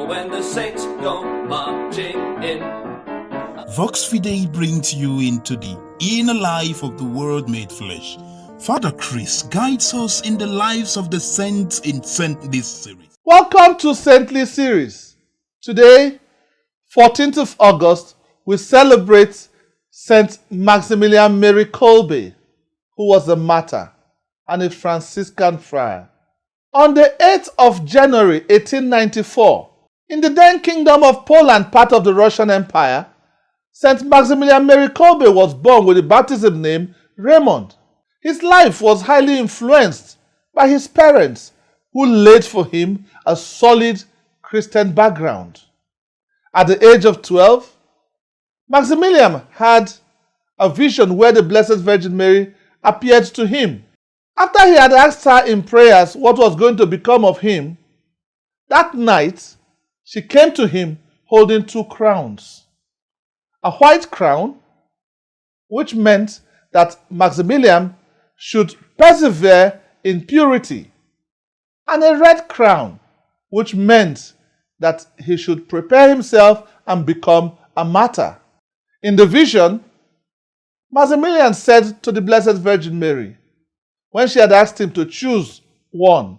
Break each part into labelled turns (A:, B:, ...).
A: when the saints go marching in.
B: Vox Fidei brings you into the inner life of the Word made flesh. Father Chris guides us in the lives of the saints in Saintly series.
C: Welcome to Saintly series. Today, 14th of August, we celebrate Saint Maximillian Mary Kolbe, who was a martyr and a Franciscan friar. On the 8th of January 1894, in the then Kingdom of Poland, part of the Russian Empire, Saint Maximillian Mary Kolbe was born with the baptism name Raymond. His life was highly influenced by his parents, who laid for him a solid Christian background. At the age of 12, Maximilian had a vision where the Blessed Virgin Mary appeared to him. After he had asked her in prayers what was going to become of him, that night she came to him holding two crowns. A white crown, which meant that Maximilian should persevere in purity, and a red crown, which meant that he should prepare himself and become a martyr. In the vision, Maximilian said to the Blessed Virgin Mary, when she had asked him to choose one,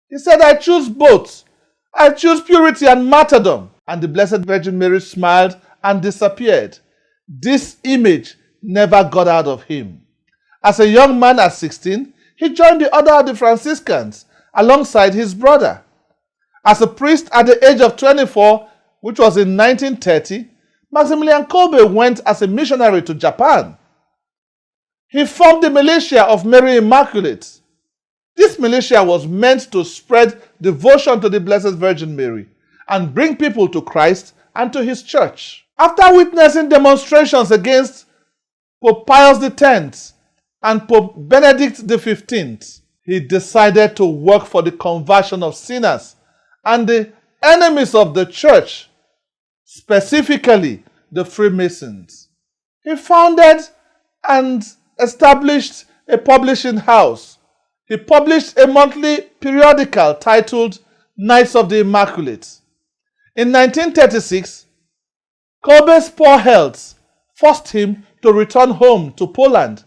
C: he said, "I choose both. I choose purity and martyrdom." And the Blessed Virgin Mary smiled and disappeared. This image never got out of him. As a young man at 16, he joined the order of the Franciscans alongside his brother. As a priest at the age of 24, which was in 1930, Maximilian Kolbe went as a missionary to Japan. He formed the militia of Mary Immaculate. This militia was meant to spread devotion to the Blessed Virgin Mary and bring people to Christ and to his church. After witnessing demonstrations against Pope Pius X and Pope Benedict XV, he decided to work for the conversion of sinners and the enemies of the church, specifically the Freemasons. He founded and established a publishing house. He published a monthly periodical titled Knights of the Immaculate. In 1936, Kolbe's poor health forced him to return home to Poland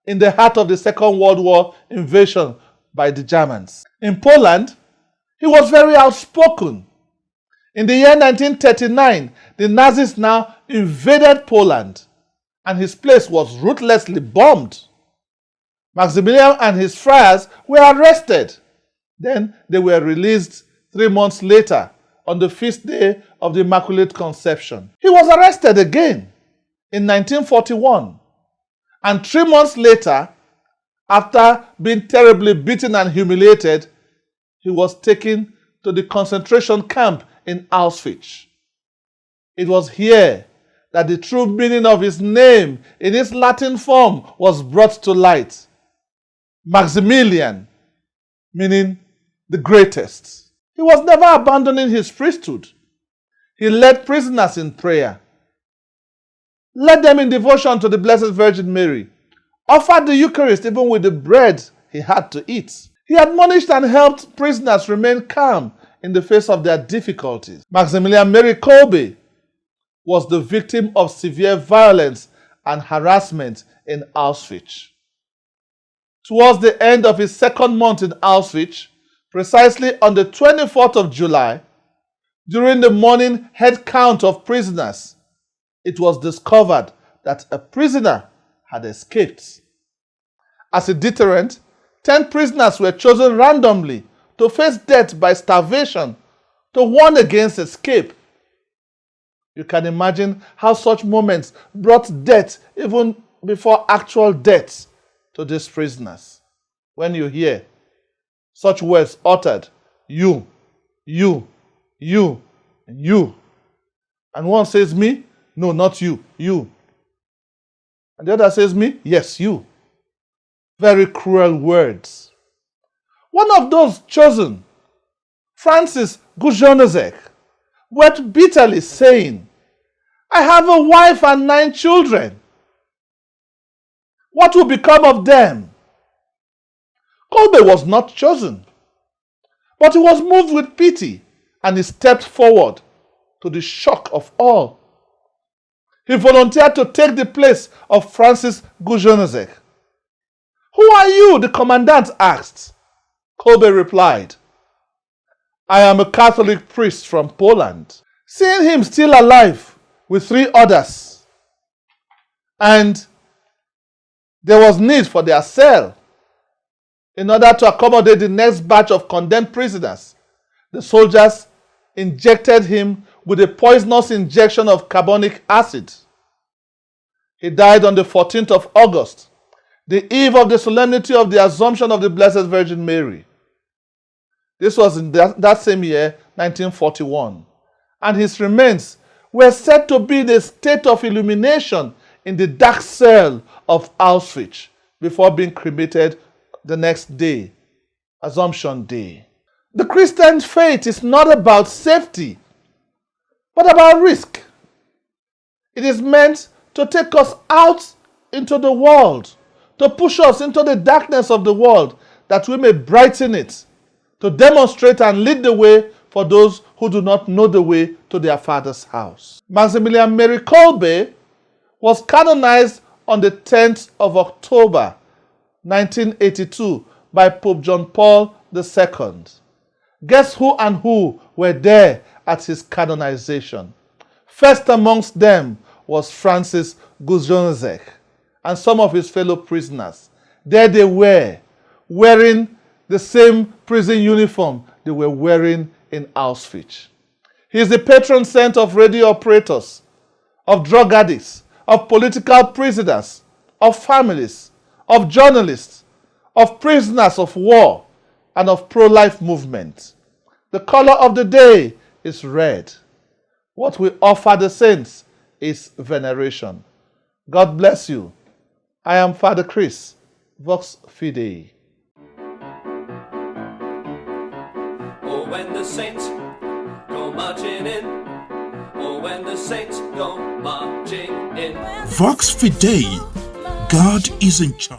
C: in the heart of the Second World War invasion by the Germans. In Poland, he was very outspoken. In the year 1939, the Nazis now invaded Poland, and his place was ruthlessly bombed. Maximilian and his friars were arrested. Then they were released 3 months later on the feast day of the Immaculate Conception. He was arrested again in 1941, and 3 months later, after being terribly beaten and humiliated, he was taken to the concentration camp in Auschwitz. It was here that the true meaning of his name in its Latin form was brought to light. Maximilian, meaning the greatest. He was never abandoning his priesthood. He led prisoners in prayer, led them in devotion to the Blessed Virgin Mary, offered the Eucharist even with the bread he had to eat. He admonished and helped prisoners remain calm in the face of their difficulties. Maximilian Mary Kolbe was the victim of severe violence and harassment in Auschwitz. Towards the end of his second month in Auschwitz, precisely on the 24th of July, during the morning head count of prisoners, it was discovered that a prisoner had escaped. As a deterrent, 10 prisoners were chosen randomly to face death by starvation to warn against escape. You can imagine how such moments brought death even before actual death to these prisoners. When you hear such words uttered, you, and you. And one says me, no, not you, you. And the other says me, yes, you. Very cruel words. One of those chosen, Francis Gujonozek, wept bitterly, saying, "I have a wife and 9 children. What will become of them?" Kolbe was not chosen, but he was moved with pity and he stepped forward to the shock of all. He volunteered to take the place of Francis Gujonezek. "Who are you?" the commandant asked. Kolbe replied, "I am a Catholic priest from Poland." Seeing him still alive with 3 others, and there was need for their cell in order to accommodate the next batch of condemned prisoners, the soldiers injected him with a poisonous injection of carbonic acid. He died on the 14th of August, the eve of the solemnity of the Assumption of the Blessed Virgin Mary. This was in that same year, 1941. And his remains were said to be in a state of illumination in the dark cell of Auschwitz before being cremated the next day, Assumption Day. The Christian faith is not about safety, but about risk. It is meant to take us out into the world, to push us into the darkness of the world, that we may brighten it, to demonstrate and lead the way for those who do not know the way to their Father's house. Maximillian Mary Kolbe was canonized on the 10th of October, 1982 by Pope John Paul II. Guess who and who were there at his canonization? First amongst them was Francis Gujonezek and some of his fellow prisoners. There they were, wearing the same prison uniform they were wearing in Auschwitz. He is the patron saint of radio operators, of drug addicts, of political prisoners, of families, of journalists, of prisoners of war, and of pro-life movement. The color of the day is red. What we offer the saints is veneration. God bless you. I am Father Chris, Vox Fidei.
A: Oh, when the saints go marching in. Oh, when the saints go marching in.
B: Vox Fidei, God is in charge.